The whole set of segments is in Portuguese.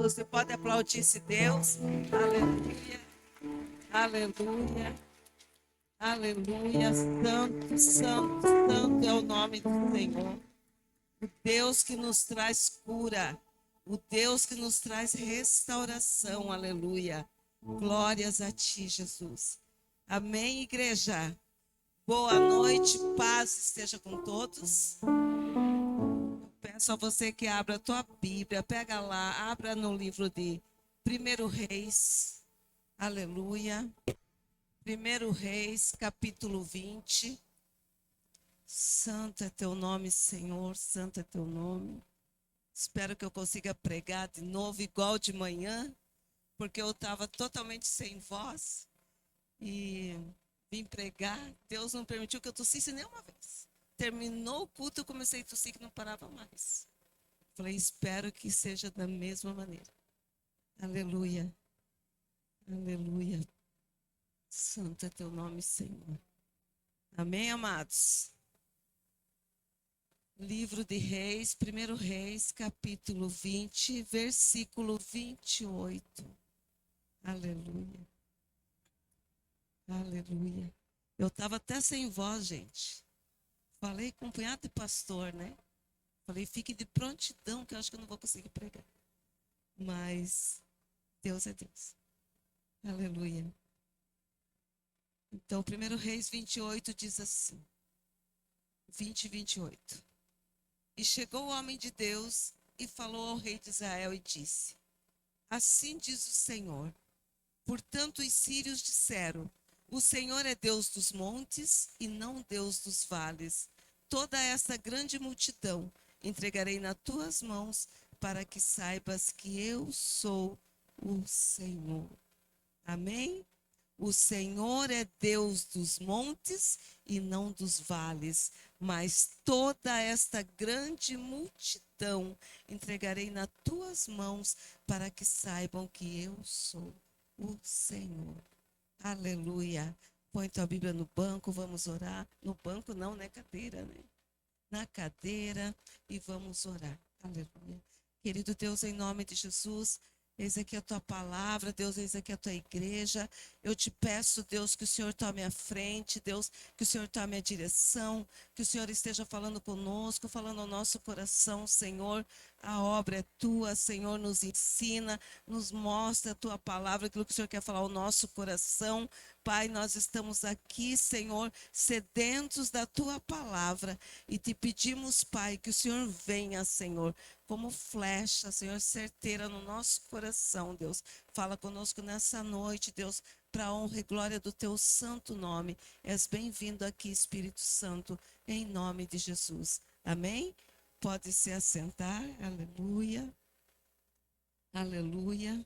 Você pode aplaudir esse Deus. Aleluia, aleluia, aleluia. Santo, santo, santo é o nome do Senhor. O Deus que nos traz cura. O Deus que nos traz restauração. Aleluia. Glórias a ti, Jesus. Amém, igreja. Boa noite, paz esteja com todos. Peço a você que abra a tua Bíblia, pega lá, abra no livro de 1 Reis, aleluia. 1 Reis, capítulo 20. Santo é teu nome, Senhor, santo é teu nome. Espero que eu consiga pregar de novo, igual de manhã, porque eu estava totalmente sem voz e vim pregar. Deus não permitiu que eu tossisse nenhuma vez. Terminou o culto, eu comecei a tossir que não parava mais. Falei, espero que seja da mesma maneira. Aleluia. Aleluia. Santo é teu nome, Senhor. Amém, amados? Livro de Reis, 1 Reis, capítulo 20, versículo 28. Aleluia. Aleluia. Eu estava até sem voz, gente. Falei com um punhado de pastor, né? Falei, fique de prontidão, que eu acho que eu não vou conseguir pregar. Mas Deus é Deus. Aleluia. Então, 1 Reis 28 diz assim, 20 e 28. E chegou o homem de Deus e falou ao rei de Israel e disse, assim diz o Senhor, portanto os sírios disseram, o Senhor é Deus dos montes e não Deus dos vales. Toda esta grande multidão entregarei nas tuas mãos para que saibas que eu sou o Senhor. Amém? O Senhor é Deus dos montes e não dos vales, mas toda esta grande multidão entregarei nas tuas mãos para que saibam que eu sou o Senhor. Aleluia. Põe tua Bíblia no banco, vamos orar. No banco não, né? Cadeira, né? Na cadeira e vamos orar. Aleluia. Querido Deus, em nome de Jesus, eis aqui a tua palavra, Deus, eis aqui a tua igreja. Eu te peço, Deus, que o Senhor tome a frente, Deus, que o Senhor tome a direção, que o Senhor esteja falando conosco, falando ao nosso coração, Senhor. A obra é tua, Senhor, nos ensina, nos mostra a tua palavra, aquilo que o Senhor quer falar ao nosso coração. Pai, nós estamos aqui, Senhor, sedentos da tua palavra e te pedimos, Pai, que o Senhor venha, Senhor, como flecha, Senhor, certeira no nosso coração, Deus. Fala conosco nessa noite, Deus, para a honra e glória do teu santo nome. És bem-vindo aqui, Espírito Santo, em nome de Jesus. Amém? Pode se assentar. Aleluia. Aleluia.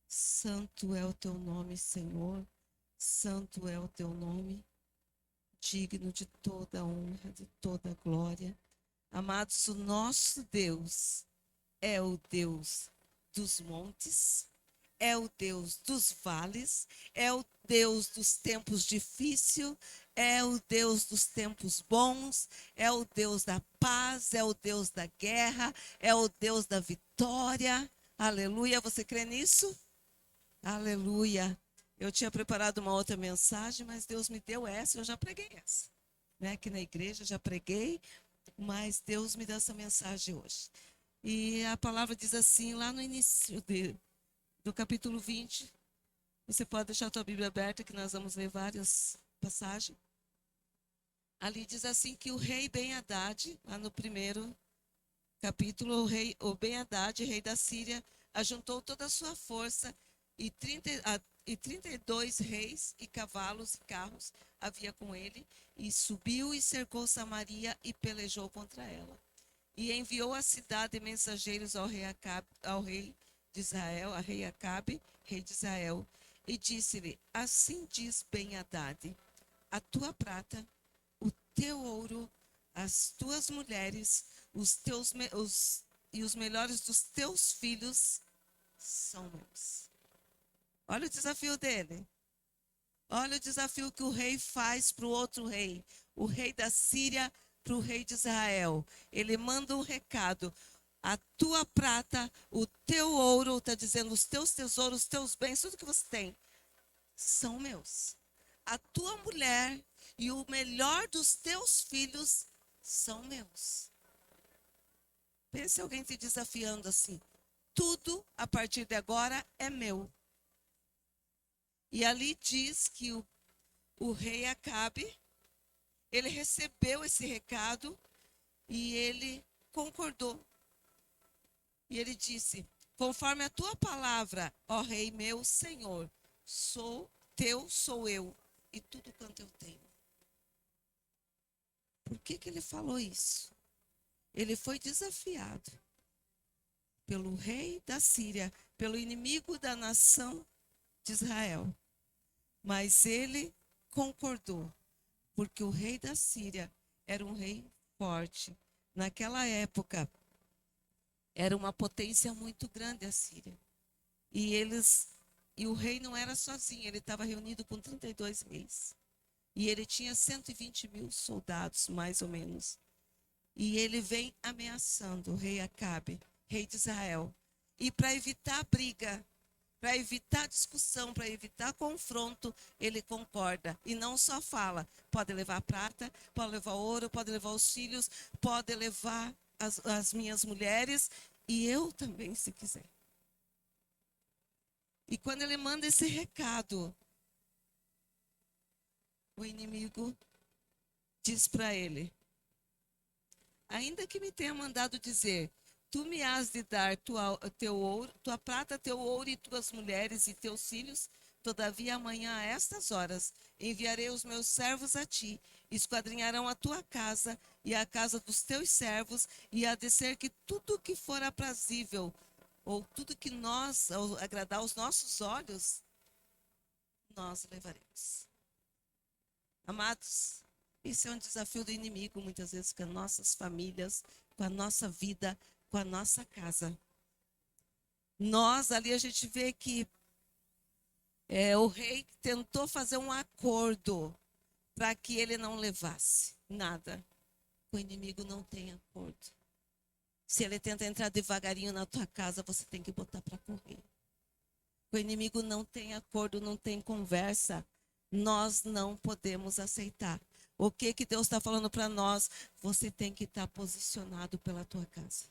Santo é o teu nome, Senhor. Santo é o teu nome. Digno de toda honra, de toda glória. Amados, o nosso Deus é o Deus dos montes, é o Deus dos vales, é o Deus dos tempos difíceis, é o Deus dos tempos bons, é o Deus da paz, é o Deus da guerra, é o Deus da vitória. Aleluia, você crê nisso? Aleluia. Eu tinha preparado uma outra mensagem, mas Deus me deu essa, eu já preguei essa. Né? Aqui na igreja já preguei, mas Deus me deu essa mensagem hoje. E a palavra diz assim, lá no início do capítulo 20, você pode deixar a tua Bíblia aberta, que nós vamos ler várias passagens. Ali diz assim que o rei Ben-Hadad, lá no primeiro capítulo, o Ben-Hadad, rei da Síria, ajuntou toda a sua força e 32 reis e cavalos e carros havia com ele, e subiu e cercou Samaria e pelejou contra ela. E enviou à cidade mensageiros ao rei de Israel, a rei Acabe, rei de Israel, e disse-lhe, assim diz Ben-Hadad, a tua prata, o teu ouro, as tuas mulheres, e os melhores dos teus filhos são meus. Olha o desafio dele. Olha o desafio que o rei faz para o outro rei. O rei da Síria para o rei de Israel. Ele manda um recado. A tua prata, o teu ouro, está dizendo, os teus tesouros, os teus bens, tudo que você tem, são meus. A tua mulher e o melhor dos teus filhos são meus. Pense alguém te desafiando assim. Tudo, a partir de agora, é meu. E ali diz que o rei Acabe, ele recebeu esse recado e ele concordou. E ele disse, conforme a tua palavra, ó rei meu senhor, sou eu, e tudo quanto eu tenho. Por que ele falou isso? Ele foi desafiado pelo rei da Síria, pelo inimigo da nação de Israel. Mas ele concordou, porque o rei da Síria era um rei forte. Naquela época, era uma potência muito grande a Síria. E o rei não era sozinho, ele estava reunido com 32 reis. E ele tinha 120 mil soldados, mais ou menos. E ele vem ameaçando o rei Acabe, rei de Israel. E para evitar briga, para evitar discussão, para evitar confronto, ele concorda. E não só fala, pode levar prata, pode levar ouro, pode levar os filhos, pode levar as minhas mulheres, e eu também, se quiser. E quando ele manda esse recado, o inimigo diz para ele, ainda que me tenha mandado dizer, tu me has de dar teu ouro, tua prata, teu ouro e tuas mulheres e teus filhos, todavia amanhã a estas horas enviarei os meus servos a ti, esquadrinharão a tua casa e a casa dos teus servos, e há de ser que tudo que for aprazível, ou tudo que agradar aos nossos olhos, nós levaremos. Amados, esse é um desafio do inimigo, muitas vezes, com as nossas famílias, com a nossa vida, com a nossa casa. Ali a gente vê que o rei tentou fazer um acordo para que ele não levasse nada. O inimigo não tem acordo. Se ele tenta entrar devagarinho na tua casa, você tem que botar para correr. O inimigo não tem acordo, não tem conversa. Nós não podemos aceitar. O que Deus está falando para nós? Você tem que estar posicionado pela tua casa.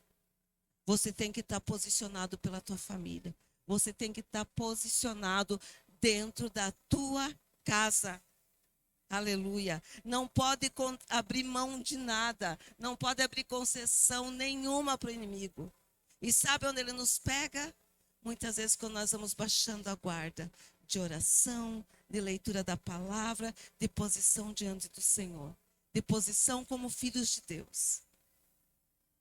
Você tem que estar posicionado pela tua família. Você tem que estar posicionado dentro da tua casa. Aleluia. Não pode abrir mão de nada. Não pode abrir concessão nenhuma para o inimigo. E sabe onde ele nos pega? Muitas vezes quando nós vamos baixando a guarda de oração, de leitura da palavra, de posição diante do Senhor. De posição como filhos de Deus.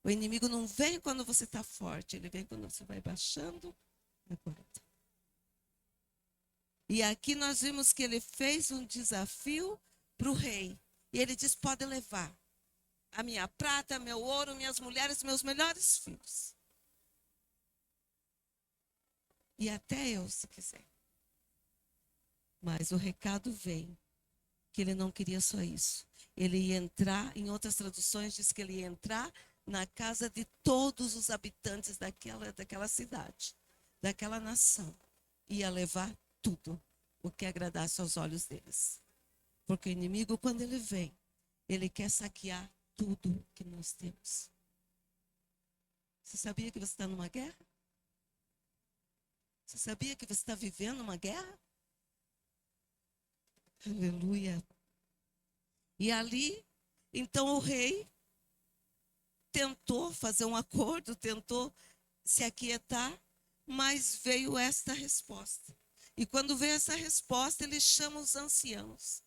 O inimigo não vem quando você está forte. Ele vem quando você vai baixando a guarda. E aqui nós vimos que ele fez um desafio para o rei. E ele diz, pode levar a minha prata, meu ouro, minhas mulheres, meus melhores filhos. E até eu, se quiser. Mas o recado vem, que ele não queria só isso. Ele ia entrar, em outras traduções diz que ele ia entrar na casa de todos os habitantes daquela cidade, daquela nação. Ia levar tudo o que agradasse aos olhos deles. Porque o inimigo, quando ele vem, ele quer saquear tudo que nós temos. Você sabia que você está numa guerra? Você sabia que você está vivendo uma guerra? Aleluia. E ali, então o rei tentou fazer um acordo, tentou se aquietar, mas veio esta resposta. E quando veio essa resposta, ele chama os anciãos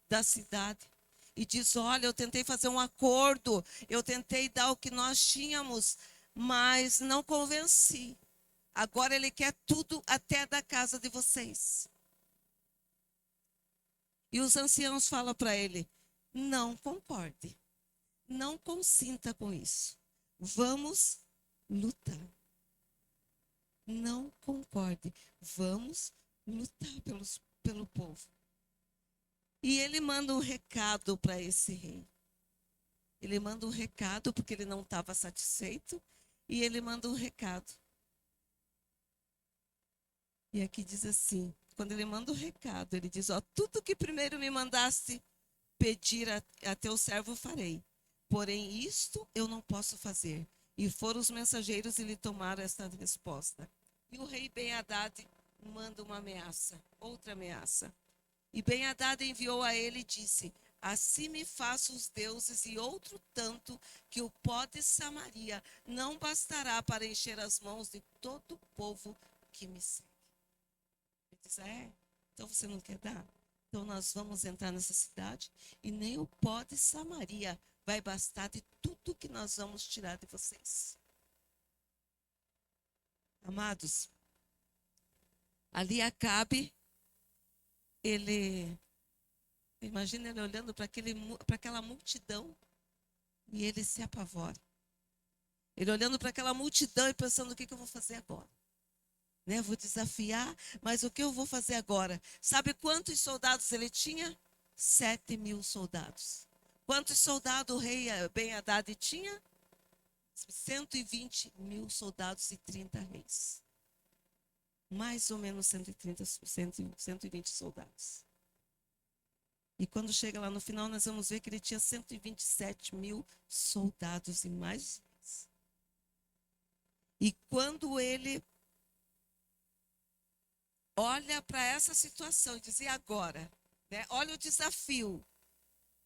da cidade e diz, olha, eu tentei fazer um acordo, eu tentei dar o que nós tínhamos, mas não convenci. Agora ele quer tudo até da casa de vocês. E os anciãos falam para ele, não concorde, não consinta com isso. Vamos lutar. Não concorde, vamos lutar pelo povo. E ele manda um recado para esse rei. Ele manda um recado porque ele não estava satisfeito. E ele manda um recado. E aqui diz assim, quando ele manda o recado, ele diz, ó, tudo que primeiro me mandaste pedir a teu servo farei. Porém, isto eu não posso fazer. E foram os mensageiros e lhe tomaram esta resposta. E o rei Ben-Hadad manda uma ameaça, outra ameaça. E Ben-Hadad enviou a ele e disse, assim me faço os deuses e outro tanto que o pó de Samaria não bastará para encher as mãos de todo o povo que me segue. Ele diz, então você não quer dar? Então nós vamos entrar nessa cidade e nem o pó de Samaria vai bastar de tudo que nós vamos tirar de vocês. Amados, ali Acabe, imagina ele olhando para aquela multidão e ele se apavora. Ele olhando para aquela multidão e pensando, o que eu vou fazer agora? Né? Vou desafiar, mas o que eu vou fazer agora? Sabe quantos soldados ele tinha? 7.000 soldados. Quantos soldados o rei Ben-Hadad tinha? 120.000 soldados e 30 reis. Mais ou menos 120 soldados. E quando chega lá no final, nós vamos ver que ele tinha 127.000 soldados e mais. E quando ele olha para essa situação e diz, e agora? Né? Olha o desafio.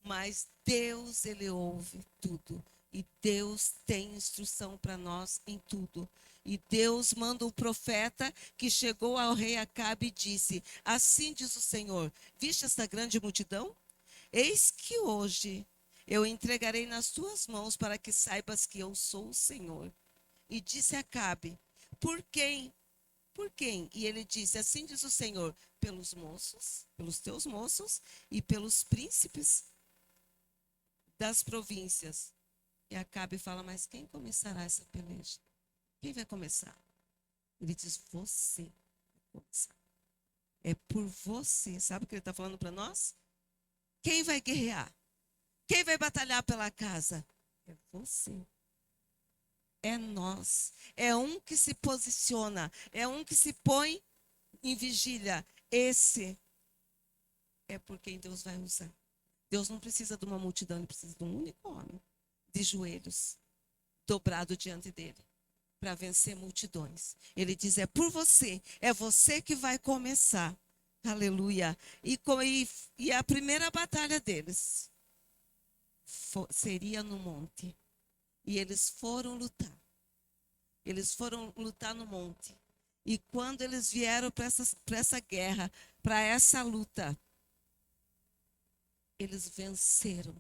Mas Deus, ele ouve tudo. E Deus tem instrução para nós em tudo. E Deus manda um profeta que chegou ao rei Acabe e disse, assim diz o Senhor, viste esta grande multidão? Eis que hoje eu entregarei nas tuas mãos para que saibas que eu sou o Senhor. E disse Acabe, por quem? Por quem? E ele disse, assim diz o Senhor, pelos moços, pelos teus moços e pelos príncipes das províncias. E Acabe fala, mas quem começará essa peleja? Quem vai começar? Ele diz, você vai começar. É por você. Sabe o que ele está falando para nós? Quem vai guerrear? Quem vai batalhar pela casa? É você. É nós. É um que se posiciona. É um que se põe em vigília. Esse é por quem Deus vai usar. Deus não precisa de uma multidão, ele precisa de um único homem, de joelhos, dobrado diante dele, para vencer multidões. Ele diz, é por você, é você que vai começar. Aleluia. E a primeira batalha deles seria no monte. E eles foram lutar. Eles foram lutar no monte. E quando eles vieram para essa guerra, para essa luta, eles venceram,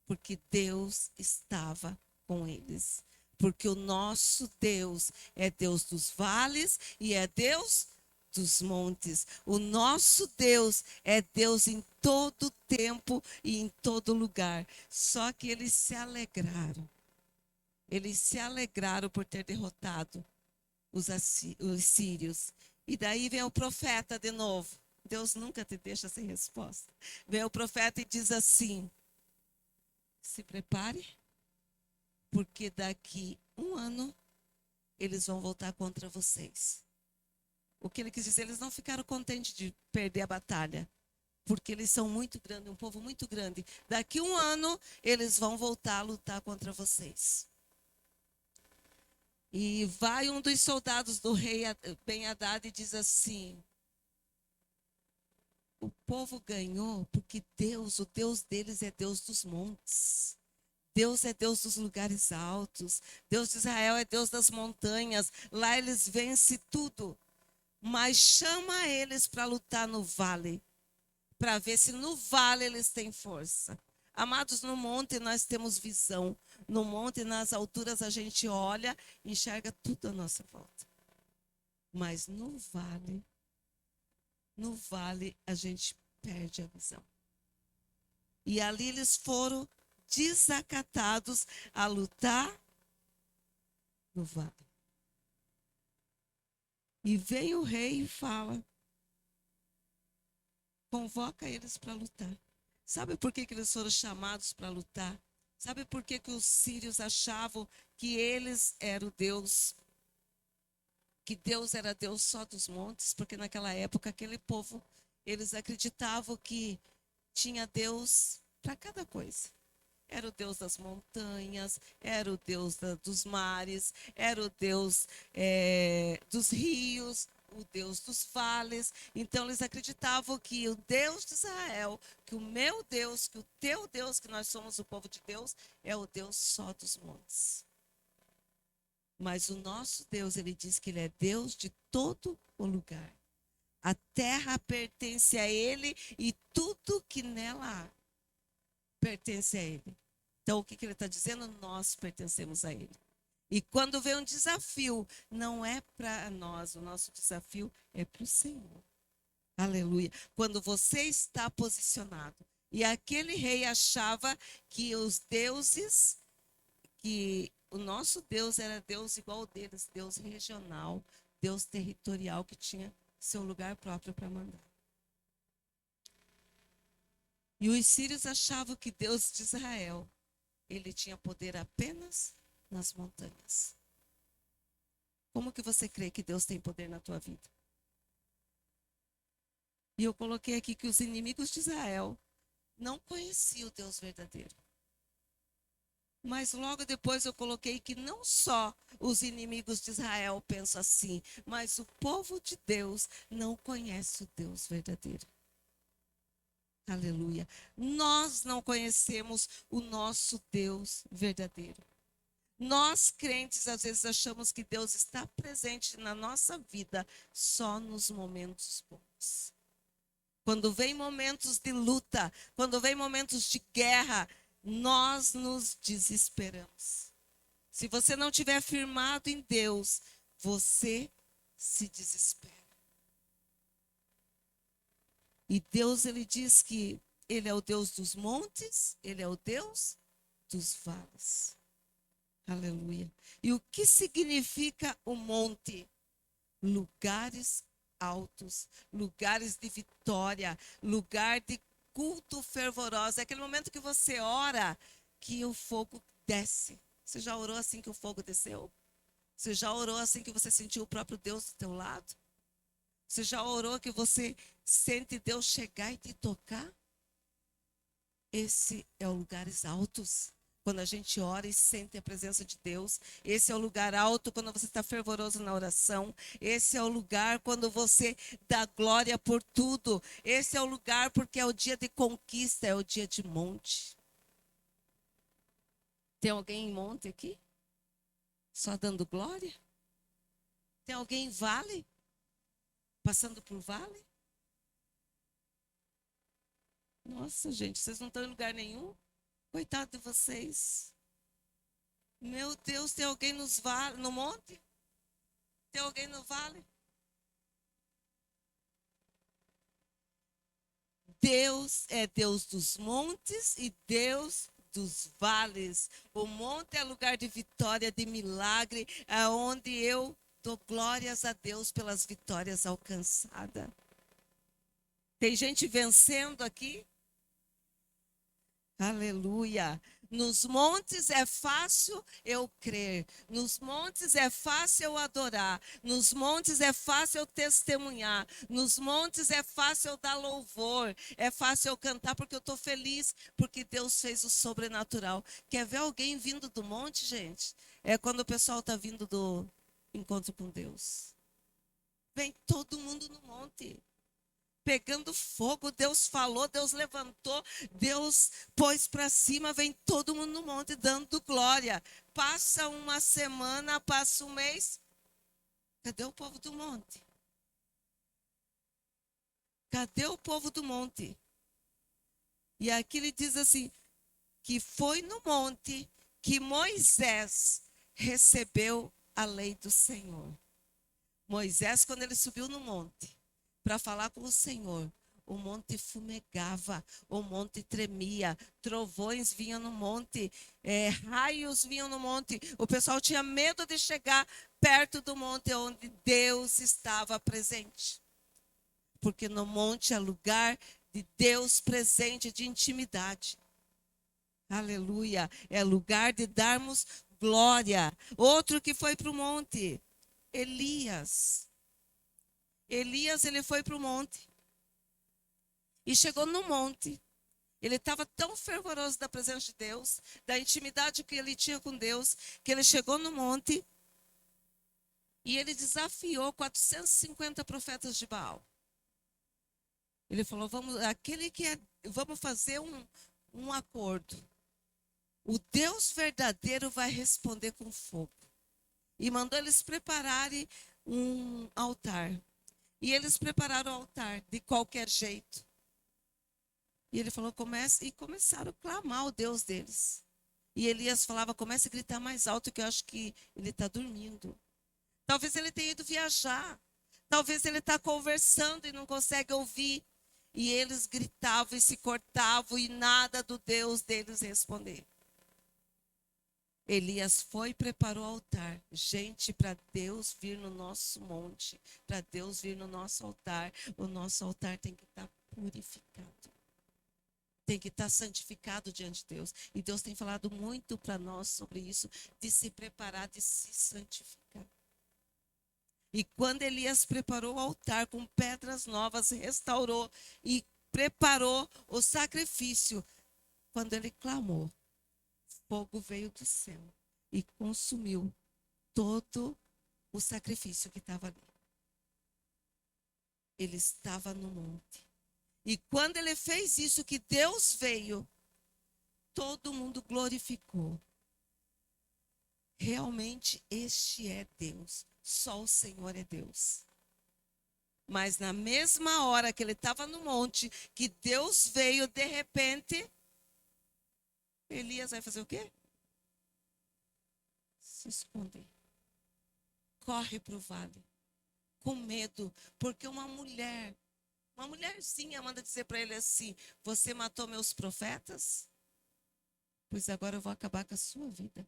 porque Deus estava com eles. Porque o nosso Deus é Deus dos vales e é Deus dos montes. O nosso Deus é Deus em todo tempo e em todo lugar. Só que eles se alegraram. Eles se alegraram por ter derrotado os sírios. E daí vem o profeta de novo. Deus nunca te deixa sem resposta. Vem o profeta e diz assim, se prepare, porque daqui 1 ano eles vão voltar contra vocês. O que ele quis dizer, eles não ficaram contentes de perder a batalha, porque eles são muito grandes, um povo muito grande. Daqui 1 ano eles vão voltar a lutar contra vocês. E vai um dos soldados do rei Ben-Hadad e diz assim, o povo ganhou porque Deus, o Deus deles é Deus dos montes. Deus é Deus dos lugares altos. Deus de Israel é Deus das montanhas. Lá eles vencem tudo. Mas chama eles para lutar no vale. Para ver se no vale eles têm força. Amados, no monte nós temos visão. No monte, nas alturas, a gente olha e enxerga tudo à nossa volta. Mas no vale a gente perde a visão. E ali eles foram desacatados a lutar no vale. E vem o rei e fala, convoca eles para lutar. Sabe por que eles foram chamados para lutar? Sabe por que que os sírios achavam que eles eram o Deus, que Deus era Deus só dos montes? Porque naquela época aquele povo, eles acreditavam que tinha Deus para cada coisa. Era o Deus das montanhas, era o Deus dos mares, era o Deus dos rios, o Deus dos vales. Então eles acreditavam que o Deus de Israel, que o meu Deus, que o teu Deus, que nós somos o povo de Deus, é o Deus só dos montes. Mas o nosso Deus, ele diz que ele é Deus de todo o lugar. A terra pertence a ele e tudo que nela há pertence a ele. Então, o que ele está dizendo? Nós pertencemos a ele. E quando vem um desafio, não é para nós, o nosso desafio é para o Senhor. Aleluia. Quando você está posicionado. E aquele rei achava que os deuses, que o nosso Deus era Deus igual ao deles, Deus regional, Deus territorial, que tinha seu lugar próprio para mandar. E os sírios achavam que Deus de Israel, ele tinha poder apenas nas montanhas. Como que você crê que Deus tem poder na tua vida? E eu coloquei aqui que os inimigos de Israel não conheciam o Deus verdadeiro. Mas logo depois eu coloquei que não só os inimigos de Israel pensam assim, mas o povo de Deus não conhece o Deus verdadeiro. Aleluia. Nós não conhecemos o nosso Deus verdadeiro. Nós, crentes, às vezes achamos que Deus está presente na nossa vida só nos momentos bons. Quando vem momentos de luta, quando vem momentos de guerra, nós nos desesperamos. Se você não estiver firmado em Deus, você se desespera. E Deus, ele diz que ele é o Deus dos montes, ele é o Deus dos vales. Aleluia. E o que significa o monte? Lugares altos, lugares de vitória, lugar de culto fervoroso. É aquele momento que você ora que o fogo desce. Você já orou assim que o fogo desceu? Você já orou assim que você sentiu o próprio Deus do teu lado? Você já orou que você sente Deus chegar e te tocar? Esse é o lugares altos. Quando a gente ora e sente a presença de Deus. Esse é o lugar alto quando você está fervoroso na oração. Esse é o lugar quando você dá glória por tudo. Esse é o lugar porque é o dia de conquista, é o dia de monte. Tem alguém em monte aqui? Só dando glória? Tem alguém em vale? Passando por vale? Nossa, gente, vocês não estão em lugar nenhum? Coitado de vocês. Meu Deus, tem alguém no monte? Tem alguém no vale? Deus é Deus dos montes e Deus dos vales. O monte é lugar de vitória, de milagre, aonde eu dou glórias a Deus pelas vitórias alcançadas. Tem gente vencendo aqui? Aleluia. Nos montes é fácil eu crer. Nos montes é fácil eu adorar. Nos montes é fácil eu testemunhar. Nos montes é fácil eu dar louvor. É fácil eu cantar porque eu estou feliz. Porque Deus fez o sobrenatural. Quer ver alguém vindo do monte, gente? É quando o pessoal está vindo do encontro com Deus. Vem todo mundo no monte. Pegando fogo, Deus falou, Deus levantou, Deus pôs para cima, vem todo mundo no monte dando glória. Passa uma semana, passa um mês, cadê o povo do monte? Cadê o povo do monte? E aqui ele diz assim, que foi no monte que Moisés recebeu a lei do Senhor. Moisés, quando ele subiu no monte, para falar com o Senhor, o monte fumegava, o monte tremia, trovões vinham no monte, raios vinham no monte. O pessoal tinha medo de chegar perto do monte onde Deus estava presente. Porque no monte é lugar de Deus presente, de intimidade. Aleluia. É lugar de darmos glória. Outro que foi para o monte, Elias. Elias, ele foi para o monte e chegou no monte. Ele estava tão fervoroso da presença de Deus, da intimidade que ele tinha com Deus, que ele chegou no monte e ele desafiou 450 profetas de Baal. Ele falou: vamos fazer um acordo. O Deus verdadeiro vai responder com fogo. E mandou eles prepararem um altar. E eles prepararam o altar de qualquer jeito. E ele falou: e começaram a clamar o Deus deles. E Elias falava: comece a gritar mais alto, que eu acho que ele está dormindo. Talvez ele tenha ido viajar. Talvez ele está conversando e não consegue ouvir. E eles gritavam e se cortavam e nada do Deus deles responder. Elias foi e preparou o altar. Gente, para Deus vir no nosso monte, para Deus vir no nosso altar, o nosso altar tem que estar purificado. Tem que estar santificado diante de Deus. E Deus tem falado muito para nós sobre isso, de se preparar, de se santificar. E quando Elias preparou o altar com pedras novas, restaurou e preparou o sacrifício, quando ele clamou, fogo veio do céu e consumiu todo o sacrifício que estava ali. Ele estava no monte. E quando ele fez isso, que Deus veio, todo mundo glorificou. Realmente este é Deus. Só o Senhor é Deus. Mas na mesma hora que ele estava no monte, que Deus veio, de repente, Elias vai fazer o quê? Se esconder. Corre para o vale. Com medo. Porque uma mulherzinha manda dizer para ele assim: você matou meus profetas? Pois agora eu vou acabar com a sua vida.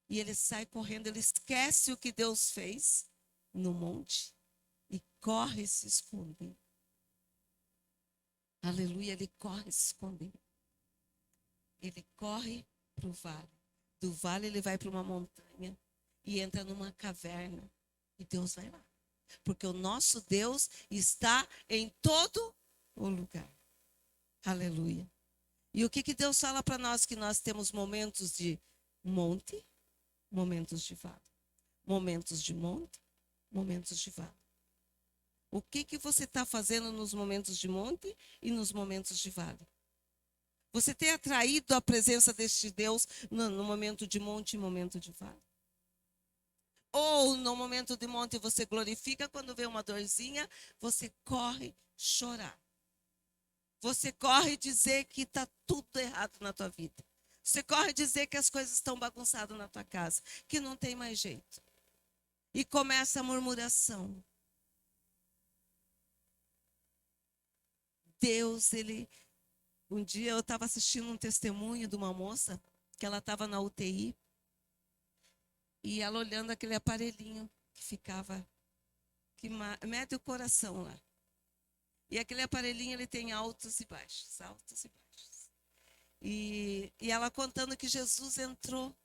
E ele sai correndo, ele esquece o que Deus fez no monte e corre se esconder. Aleluia, ele corre se esconder. Ele corre para o vale. Do vale ele vai para uma montanha e entra numa caverna. E Deus vai lá. Porque o nosso Deus está em todo o lugar. Aleluia. E o que Deus fala para nós? Que nós temos momentos de monte, momentos de vale. Momentos de monte, momentos de vale. O que você está fazendo nos momentos de monte e nos momentos de vale? Você tem atraído a presença deste Deus no momento de monte e momento de vale? Ou no momento de monte você glorifica, quando vê uma dorzinha, você corre chorar. Você corre dizer que está tudo errado na tua vida. Você corre dizer que as coisas estão bagunçadas na tua casa, que não tem mais jeito. E começa a murmuração. Deus, um dia eu estava assistindo um testemunho de uma moça, que ela estava na UTI, e ela olhando aquele aparelhinho que ficava, que mede o coração lá. E aquele aparelhinho, ele tem altos e baixos, altos e baixos. E ela contando que Jesus entrou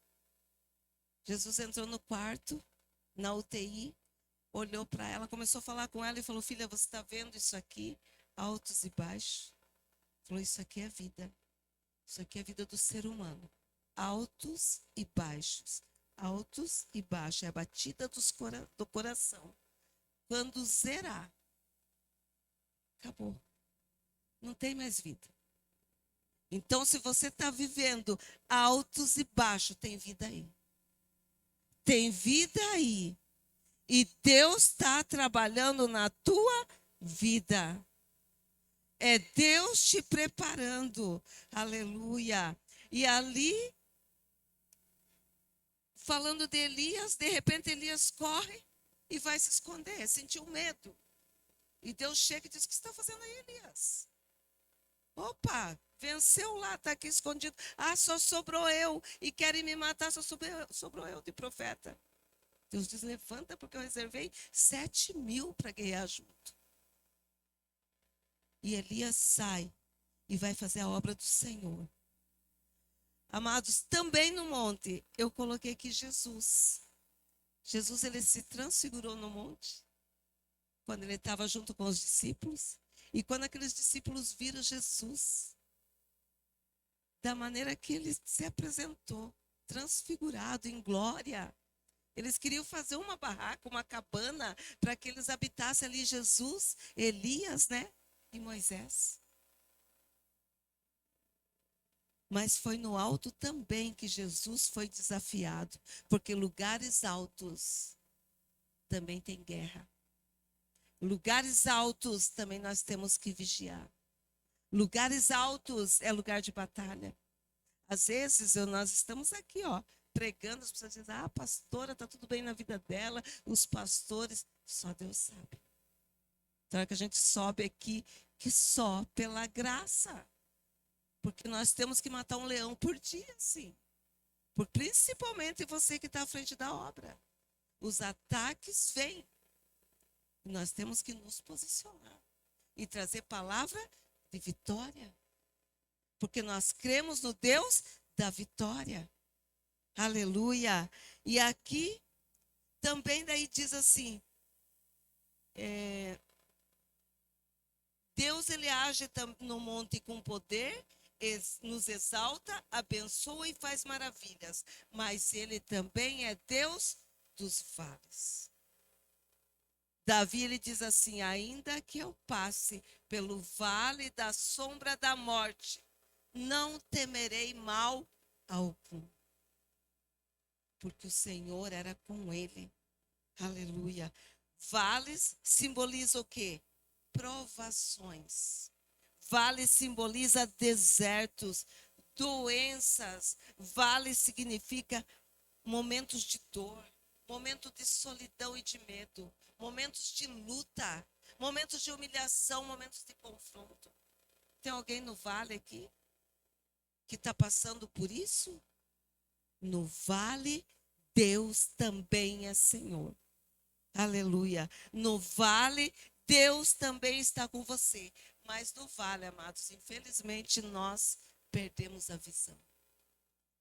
no quarto, na UTI, olhou para ela, começou a falar com ela e falou: filha, você está vendo isso aqui? Altos e baixos. Falou: isso aqui é vida. Isso aqui é a vida do ser humano. Altos e baixos. Altos e baixos. É a batida do coração. Quando zerar, acabou. Não tem mais vida. Então, se você está vivendo altos e baixos, tem vida aí. Tem vida aí. E Deus está trabalhando na tua vida. É Deus te preparando. Aleluia. E ali, falando de Elias, de repente Elias corre e vai se esconder. Sentiu medo. E Deus chega e diz: o que você está fazendo aí, Elias? Opa, venceu lá, está aqui escondido. Ah, só sobrou eu. E querem me matar, só sobrou eu de profeta. Deus diz: levanta, porque eu reservei 7.000 para guerrear junto. E Elias sai e vai fazer a obra do Senhor. Amados, também no monte, eu coloquei aqui Jesus. Jesus, ele se transfigurou no monte, quando ele estava junto com os discípulos. E quando aqueles discípulos viram Jesus, da maneira que ele se apresentou, transfigurado em glória, eles queriam fazer uma barraca, uma cabana, para que eles habitassem ali Jesus, Elias, né? E Moisés. Mas foi no alto também que Jesus foi desafiado, porque lugares altos também tem guerra. Lugares altos também nós temos que vigiar. Lugares altos é lugar de batalha. Às vezes nós estamos aqui, ó, pregando, as pessoas dizem, pastora, tá tudo bem na vida dela, os pastores, só Deus sabe. Então é que a gente sobe aqui, que só pela graça. Porque nós temos que matar um leão por dia, sim. Principalmente você que está à frente da obra. Os ataques vêm. Nós temos que nos posicionar e trazer palavra de vitória. Porque nós cremos no Deus da vitória. Aleluia. E aqui também daí diz assim, Deus ele age no monte com poder, nos exalta, abençoa e faz maravilhas. Mas ele também é Deus dos vales. Davi ele diz assim, ainda que eu passe pelo vale da sombra da morte, não temerei mal algum. Porque o Senhor era com ele. Aleluia. Vales simboliza o quê? Provações. Vale simboliza desertos, doenças. Vale significa momentos de dor, momentos de solidão e de medo, momentos de luta, momentos de humilhação, momentos de confronto. Tem alguém no vale aqui que está passando por isso? No vale, Deus também é Senhor. Aleluia. No vale, Deus também está com você. Mas no vale, amados, infelizmente nós perdemos a visão.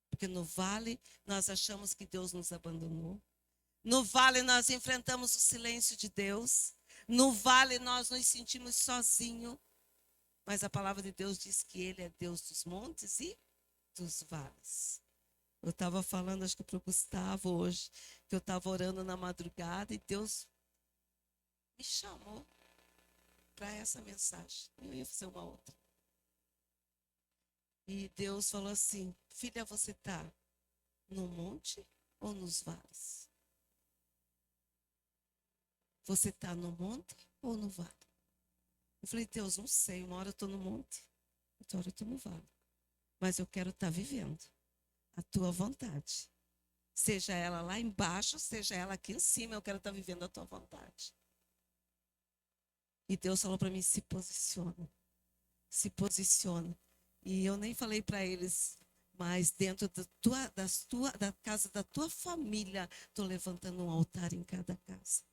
Porque no vale nós achamos que Deus nos abandonou. No vale nós enfrentamos o silêncio de Deus. No vale nós nos sentimos sozinhos. Mas a palavra de Deus diz que Ele é Deus dos montes e dos vales. Eu estava falando, acho que para o Gustavo hoje, que eu estava orando na madrugada e Deus me chamou para essa mensagem. Eu ia fazer uma outra. E Deus falou assim, filha, você está no monte ou nos vales? Você está no monte ou no vale? Eu falei, Deus, não sei, uma hora eu estou no monte, outra hora eu estou no vale. Mas eu quero estar vivendo a tua vontade. Seja ela lá embaixo, seja ela aqui em cima, eu quero estar vivendo a tua vontade. E Deus falou para mim, se posiciona. Se posiciona. E eu nem falei para eles, mas dentro da casa da tua família, estou levantando um altar em cada casa.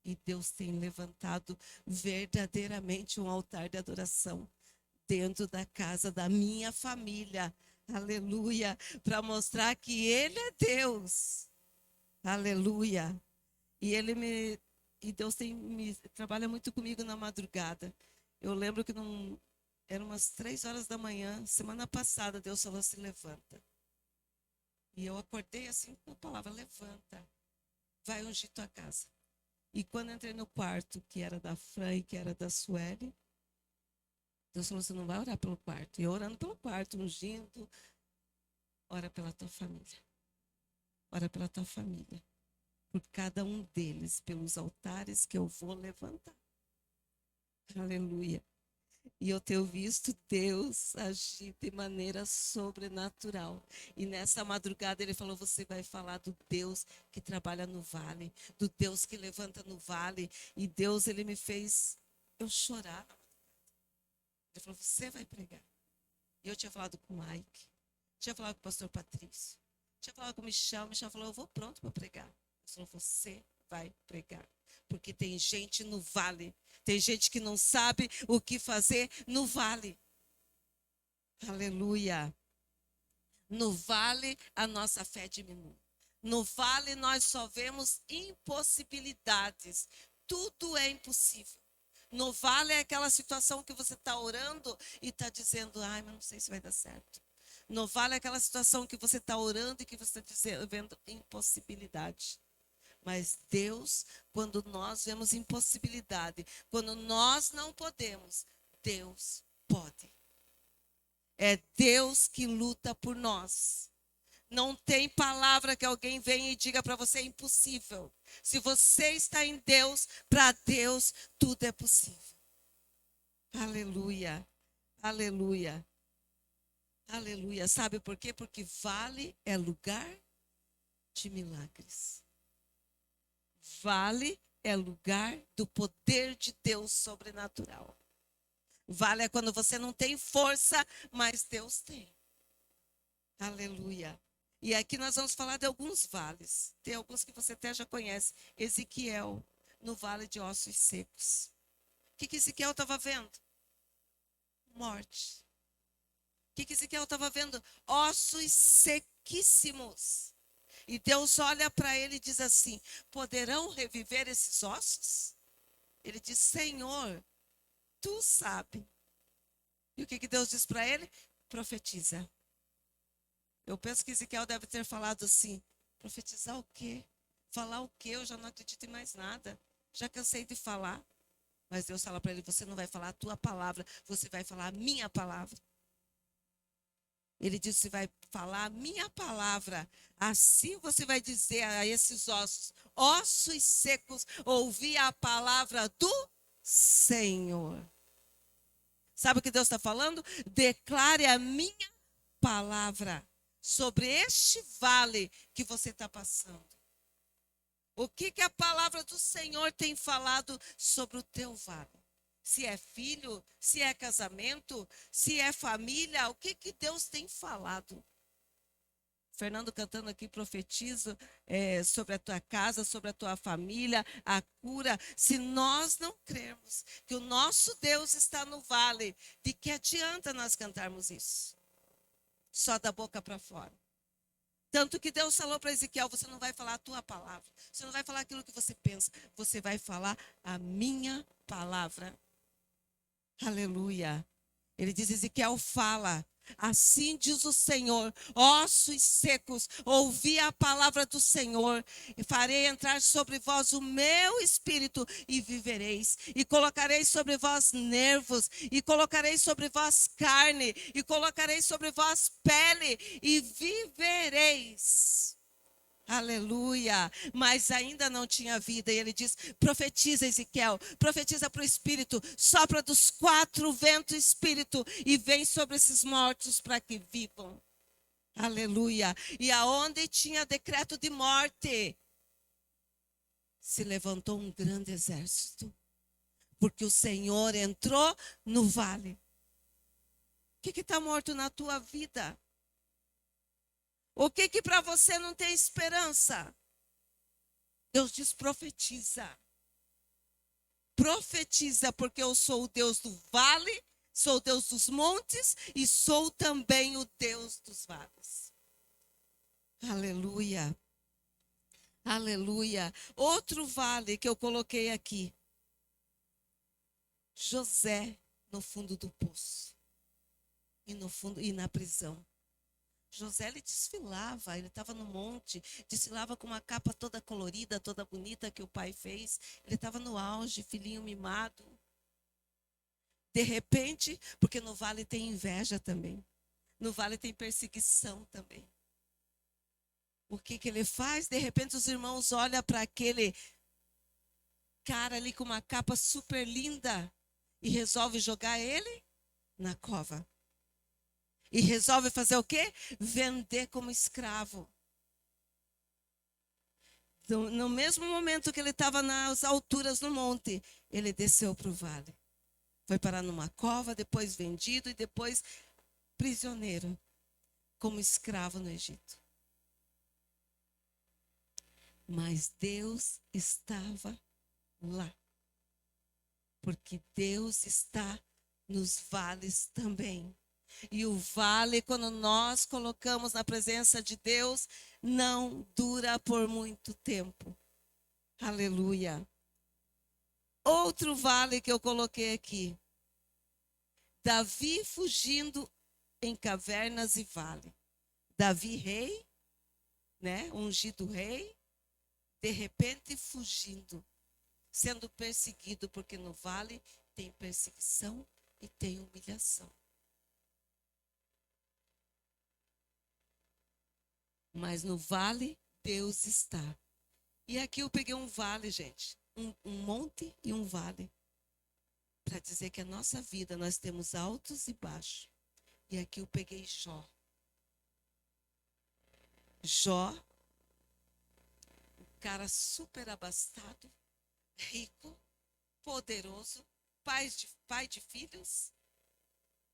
E Deus tem levantado verdadeiramente um altar de adoração dentro da casa da minha família. Aleluia. Para mostrar que Ele é Deus. Aleluia. E Deus trabalha muito comigo na madrugada. Eu lembro que eram umas 3 horas da manhã, semana passada, Deus falou assim, levanta. E eu acordei assim com a palavra, levanta. Vai ungir tua casa. E quando entrei no quarto, que era da Fran e que era da Sueli, Deus falou, você não vai orar pelo quarto. E eu orando pelo quarto, ungindo, ora pela tua família. Ora pela tua família. Por cada um deles, pelos altares que eu vou levantar. Aleluia. E eu tenho visto Deus agir de maneira sobrenatural. E nessa madrugada ele falou, você vai falar do Deus que trabalha no vale, do Deus que levanta no vale. E Deus, ele me fez eu chorar. Ele falou, você vai pregar. E eu tinha falado com o Mike, tinha falado com o pastor Patrício, tinha falado com o Michel falou, eu vou pronto para pregar. Ele falou, você vai pregar. Porque tem gente no vale, tem gente que não sabe o que fazer no vale. Aleluia. No vale, a nossa fé diminui. No vale, nós só vemos impossibilidades. Tudo é impossível. No vale é aquela situação que você está orando e está dizendo, ai, mas não sei se vai dar certo. No vale é aquela situação que você está orando e que você está vendo impossibilidade. Mas Deus, quando nós vemos impossibilidade, quando nós não podemos, Deus pode. É Deus que luta por nós. Não tem palavra que alguém venha e diga para você é impossível. Se você está em Deus, para Deus tudo é possível. Aleluia, aleluia, aleluia. Sabe por quê? Porque vale é lugar de milagres. Vale é lugar do poder de Deus sobrenatural. Vale é quando você não tem força, mas Deus tem. Aleluia. E aqui nós vamos falar de alguns vales. Tem alguns que você até já conhece. Ezequiel, no vale de ossos secos. O que Ezequiel estava vendo? Morte. O que Ezequiel estava vendo? Ossos sequíssimos. E Deus olha para ele e diz assim: poderão reviver esses ossos? Ele diz: Senhor, tu sabe. E o que Deus diz para ele? Profetiza. Eu penso que Ezequiel deve ter falado assim: profetizar o quê? Falar o quê? Eu já não acredito em mais nada. Já cansei de falar. Mas Deus fala para ele: você não vai falar a tua palavra, você vai falar a minha palavra. Ele diz: você vai falar a minha palavra. Assim você vai dizer a esses ossos: ossos secos, ouvi a palavra do Senhor. Sabe o que Deus está falando? Declare a minha palavra sobre este vale que você está passando. O que a palavra do Senhor tem falado sobre o teu vale? Se é filho, se é casamento, se é família, o que Deus tem falado? Fernando cantando aqui, profetizo sobre a tua casa, sobre a tua família, a cura. Se nós não crermos que o nosso Deus está no vale, de que adianta nós cantarmos isso? Só da boca para fora. Tanto que Deus falou para Ezequiel: você não vai falar a tua palavra, você não vai falar aquilo que você pensa, você vai falar a minha palavra. Aleluia. Ele diz: Ezequiel, fala. Assim diz o Senhor: ossos secos, ouvi a palavra do Senhor, e farei entrar sobre vós o meu espírito, e vivereis, e colocarei sobre vós nervos, e colocarei sobre vós carne, e colocarei sobre vós pele, e vivereis. Aleluia, mas ainda não tinha vida. E ele diz: profetiza, Ezequiel, profetiza para o Espírito, sopra dos quatro ventos Espírito e vem sobre esses mortos para que vivam. Aleluia. E aonde tinha decreto de morte, se levantou um grande exército, porque o Senhor entrou no vale. O que está morto na tua vida? O que para você não tem esperança? Deus diz: profetiza. Profetiza, porque eu sou o Deus do vale, sou o Deus dos montes e sou também o Deus dos vales. Aleluia. Aleluia. Outro vale que eu coloquei aqui. José no fundo do poço. E na prisão. José, ele desfilava, ele estava no monte, desfilava com uma capa toda colorida, toda bonita que o pai fez. Ele estava no auge, filhinho mimado. De repente, porque no vale tem inveja também. No vale tem perseguição também. O que ele faz? De repente os irmãos olham para aquele cara ali com uma capa super linda e resolve jogar ele na cova. E resolve fazer o quê? Vender como escravo. Então, no mesmo momento que ele estava nas alturas no monte, ele desceu para o vale. Foi parar numa cova, depois vendido e depois prisioneiro, como escravo no Egito. Mas Deus estava lá. Porque Deus está nos vales também. E o vale, quando nós colocamos na presença de Deus, não dura por muito tempo. Aleluia. Outro vale que eu coloquei aqui. Davi fugindo em cavernas e vale. Davi rei, né? Ungido rei, de repente fugindo, sendo perseguido, porque no vale tem perseguição e tem humilhação. Mas no vale, Deus está. E aqui eu peguei um vale, gente. Um monte e um vale. Para dizer que a nossa vida, nós temos altos e baixos. E aqui eu peguei Jó. Jó, um cara super abastado, rico, poderoso, pai de filhos.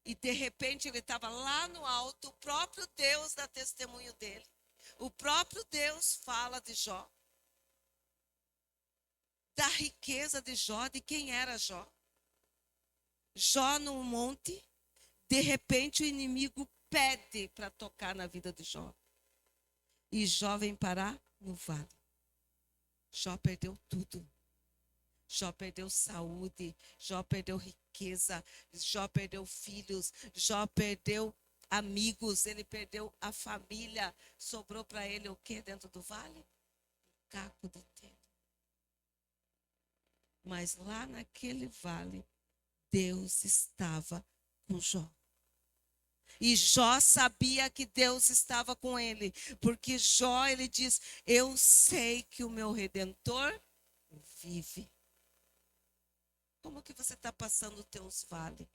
E de repente ele estava lá no alto, o próprio Deus dá testemunho dele. O próprio Deus fala de Jó. Da riqueza de Jó, de quem era Jó. Jó num monte, de repente o inimigo pede para tocar na vida de Jó. E Jó vem parar no vale. Jó perdeu tudo. Jó perdeu saúde, Jó perdeu riqueza, Jó perdeu filhos, Jó perdeu amigos, ele perdeu a família. Sobrou para ele o que dentro do vale? Um caco de telha. Mas lá naquele vale, Deus estava com Jó. E Jó sabia que Deus estava com ele, porque Jó, ele diz, eu sei que o meu Redentor vive. Como que você está passando os teus vales?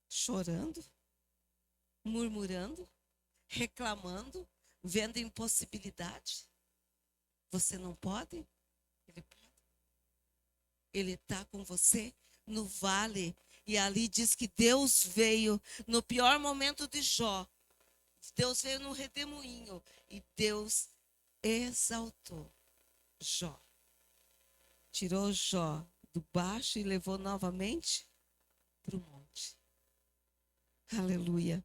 Chorando? Murmurando? Reclamando? Vendo impossibilidade? Você não pode? Ele pode. Ele está com você no vale. E ali diz que Deus veio no pior momento de Jó. Deus veio no redemoinho. E Deus exaltou Jó. Tirou Jó do baixo e levou novamente para o monte. Aleluia.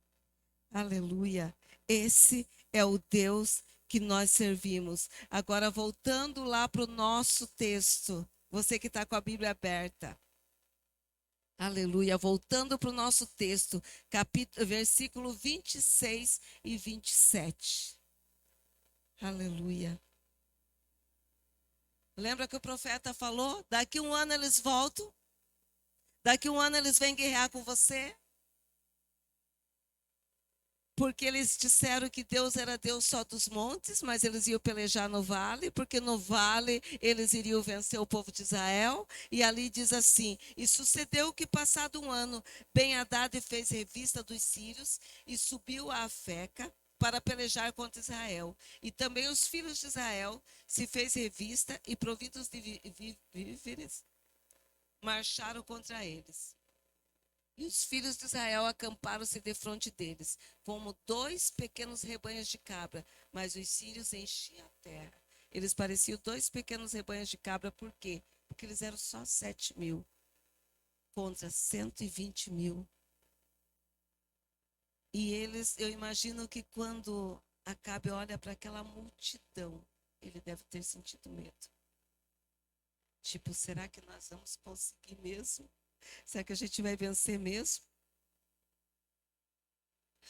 Aleluia. Esse é o Deus que nós servimos. Agora, voltando lá para o nosso texto. Você que está com a Bíblia aberta. Aleluia. Voltando para o nosso texto, versículo 26 e 27. Aleluia. Lembra que o profeta falou? Daqui um ano eles voltam. Daqui um ano eles vêm guerrear com você. Porque eles disseram que Deus era Deus só dos montes, mas eles iam pelejar no vale, porque no vale eles iriam vencer o povo de Israel. E ali diz assim: e sucedeu que, passado um ano, Ben-Hadad fez revista dos sírios e subiu a Afeca para pelejar contra Israel. E também os filhos de Israel se fez revista e, providos de víveres, marcharam contra eles. E os filhos de Israel acamparam-se defronte deles, como 2 pequenos rebanhos de cabra, mas os sírios enchiam a terra. Eles pareciam 2 pequenos rebanhos de cabra, por quê? Porque eles eram só 7.000 contra 120.000. E eles, eu imagino que quando Acabe olha para aquela multidão, ele deve ter sentido medo. Tipo, será que nós vamos conseguir mesmo? Será que a gente vai vencer mesmo?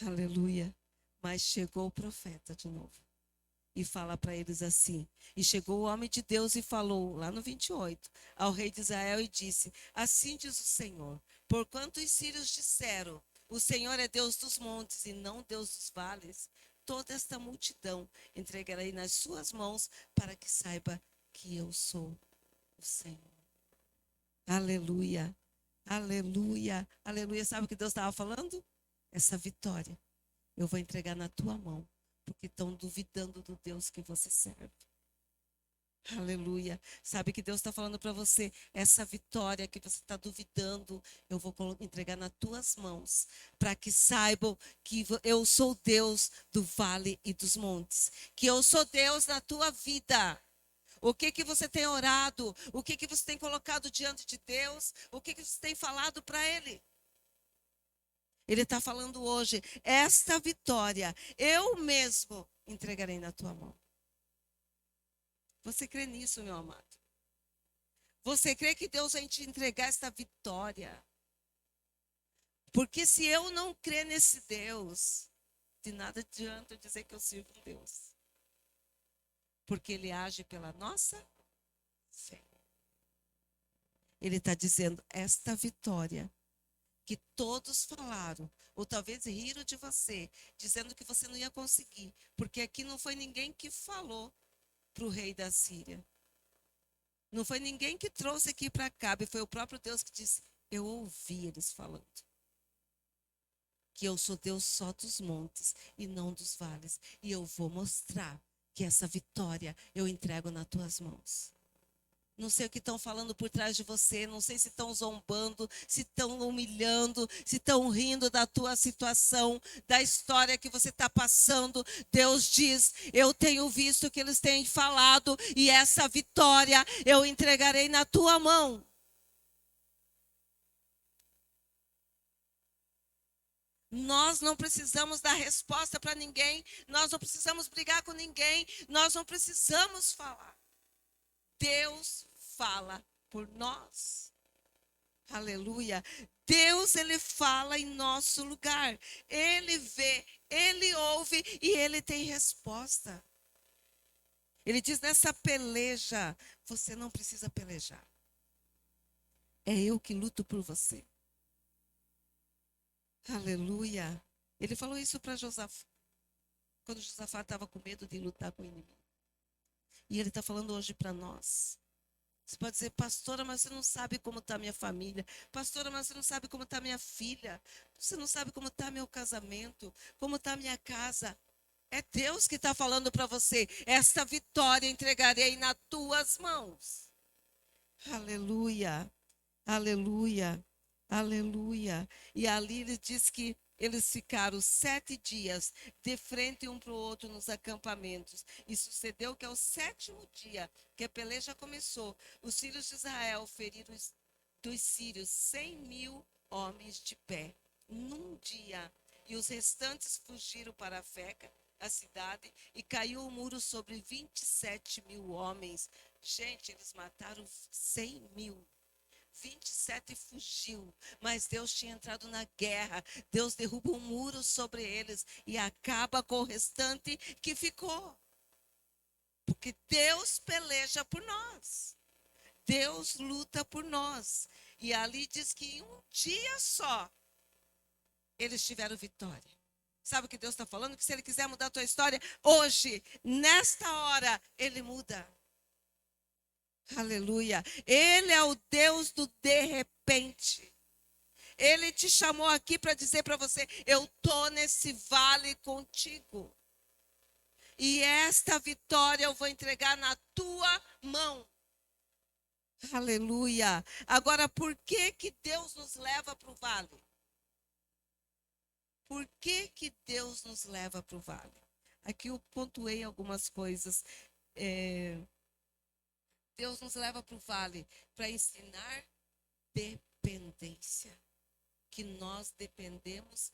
Aleluia. Mas chegou o profeta de novo. E fala para eles assim. E chegou o homem de Deus e falou, lá no 28, ao rei de Israel e disse: assim diz o Senhor, porquanto os sírios disseram, o Senhor é Deus dos montes e não Deus dos vales, toda esta multidão entregarei nas suas mãos para que saiba que eu sou o Senhor. Aleluia. Aleluia, aleluia. Sabe o que Deus estava falando? Essa vitória eu vou entregar na tua mão, porque estão duvidando do Deus que você serve. Aleluia. Sabe que Deus está falando para você, essa vitória que você está duvidando, eu vou entregar nas tuas mãos, para que saibam que eu sou Deus do vale e dos montes, que eu sou Deus na tua vida. O que você tem orado? O que você tem colocado diante de Deus? O que você tem falado para Ele? Ele está falando hoje, esta vitória eu mesmo entregarei na tua mão. Você crê nisso, meu amado? Você crê que Deus vai te entregar esta vitória? Porque se eu não crer nesse Deus, de nada adianta eu dizer que eu sirvo um Deus. Porque Ele age pela nossa fé. Ele está dizendo, esta vitória que todos falaram, ou talvez riram de você, dizendo que você não ia conseguir, porque aqui não foi ninguém que falou para o rei da Síria. Não foi ninguém que trouxe aqui para Acabe, foi o próprio Deus que disse, eu ouvi eles falando. Que eu sou Deus só dos montes e não dos vales. E eu vou mostrar que essa vitória eu entrego nas tuas mãos. Não sei o que estão falando por trás de você, não sei se estão zombando, se estão humilhando, se estão rindo da tua situação, da história que você está passando. Deus diz, eu tenho visto o que eles têm falado e essa vitória eu entregarei na tua mão. Nós não precisamos dar resposta para ninguém, nós não precisamos brigar com ninguém, nós não precisamos falar. Deus fala por nós. Aleluia. Deus, ele fala em nosso lugar. Ele vê, ele ouve e ele tem resposta. Ele diz nessa peleja, você não precisa pelejar. É eu que luto por você. Aleluia. Ele falou isso para Josafá, quando Josafá estava com medo de lutar com o inimigo. E ele está falando hoje para nós. Você pode dizer, pastora, mas você não sabe como está minha família. Pastora, mas você não sabe como está minha filha. Você não sabe como está meu casamento, como está minha casa. É Deus que está falando para você. Esta vitória entregarei nas tuas mãos. Aleluia, aleluia, aleluia. E ali ele diz que eles ficaram 7 dias de frente um para o outro nos acampamentos. E sucedeu que ao 7º dia, que a peleja começou, os filhos de Israel feriram dos sírios 100.000 homens de pé, num dia. E os restantes fugiram para a Feca, a cidade, e caiu o muro sobre 27.000 homens. Gente, eles mataram 100.000. 27 fugiu, mas Deus tinha entrado na guerra. Deus derruba um muro sobre eles e acaba com o restante que ficou. Porque Deus peleja por nós. Deus luta por nós. E ali diz que em um dia só eles tiveram vitória. Sabe o que Deus está falando? Que se Ele quiser mudar a tua história, hoje, nesta hora, Ele muda. Aleluia. Ele é o Deus do de repente. Ele te chamou aqui para dizer para você, eu estou nesse vale contigo. E esta vitória eu vou entregar na tua mão. Aleluia. Agora, por que que Deus nos leva para o vale? Por que que Deus nos leva para o vale? Aqui eu pontuei algumas coisas. Deus nos leva para o vale para ensinar dependência. Que nós dependemos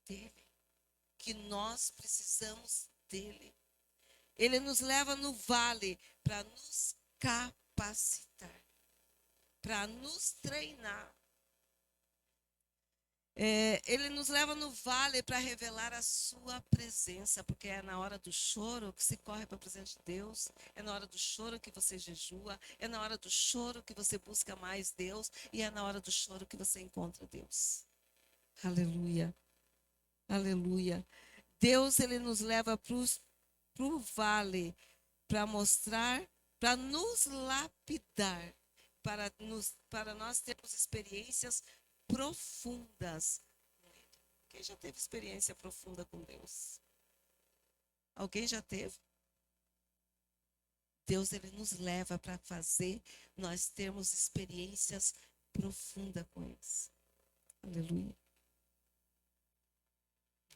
dele. Que nós precisamos dele. Ele nos leva no vale para nos capacitar. Para nos treinar. Ele nos leva no vale para revelar a sua presença, porque é na hora do choro que se corre para a presença de Deus, é na hora do choro que você jejua, é na hora do choro que você busca mais Deus, e é na hora do choro que você encontra Deus. Aleluia, aleluia. Deus, ele nos leva para o vale para mostrar, para nos lapidar, para nós termos experiências profundas. Quem já teve experiência profunda com Deus? Alguém já teve? Deus, ele nos leva para fazer nós termos experiências profundas com eles. Aleluia.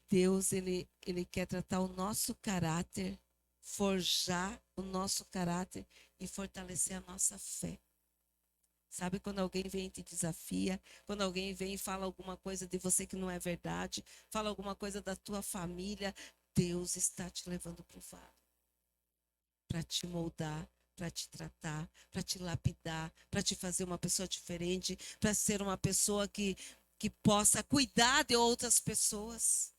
Deus, ele quer tratar o nosso caráter, forjar o nosso caráter e fortalecer a nossa fé. Sabe quando alguém vem e te desafia, quando alguém vem e fala alguma coisa de você que não é verdade, fala alguma coisa da tua família, Deus está te levando para o vale, para te moldar, para te tratar, para te lapidar, para te fazer uma pessoa diferente, para ser uma pessoa que possa cuidar de outras pessoas.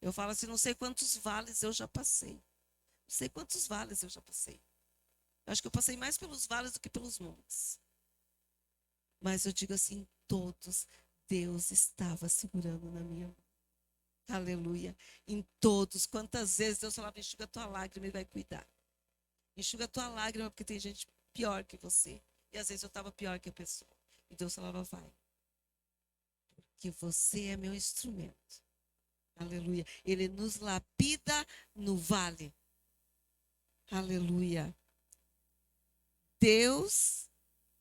Eu falo assim, não sei quantos vales eu já passei. Não sei quantos vales eu já passei. Eu acho que eu passei mais pelos vales do que pelos montes. Mas eu digo assim, todos Deus estava segurando na minha mão. Aleluia. Em todos. Quantas vezes Deus falava, enxuga a tua lágrima e vai cuidar. Enxuga a tua lágrima, porque tem gente pior que você. E às vezes eu estava pior que a pessoa. E Deus falava, vai. Que você é meu instrumento. Aleluia. Ele nos lapida no vale. Aleluia. Deus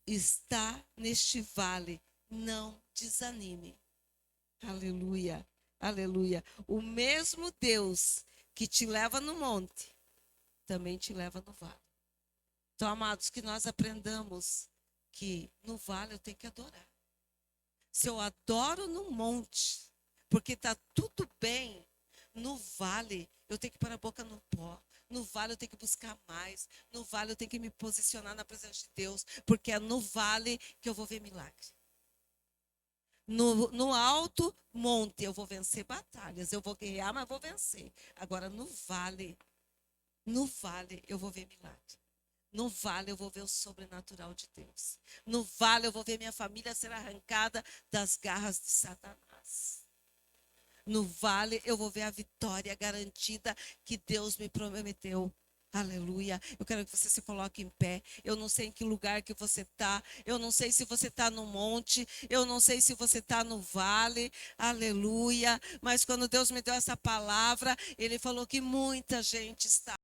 está neste vale. Não desanime. Aleluia. Aleluia. O mesmo Deus que te leva no monte, também te leva no vale. Então, amados, que nós aprendamos que no vale eu tenho que adorar. Se eu adoro no monte, porque está tudo bem, no vale eu tenho que pôr a boca no pó. No vale eu tenho que buscar mais. No vale eu tenho que me posicionar na presença de Deus, porque é no vale que eu vou ver milagre. No alto monte eu vou vencer batalhas, eu vou guerrear, mas vou vencer. Agora no vale eu vou ver milagre. No vale eu vou ver o sobrenatural de Deus. No vale eu vou ver minha família ser arrancada das garras de Satanás. No vale eu vou ver a vitória garantida que Deus me prometeu. Aleluia. Eu quero que você se coloque em pé. Eu não sei em que lugar que você está. Eu não sei se você está no monte. Eu não sei se você está no vale. Aleluia. Mas quando Deus me deu essa palavra, Ele falou que muita gente está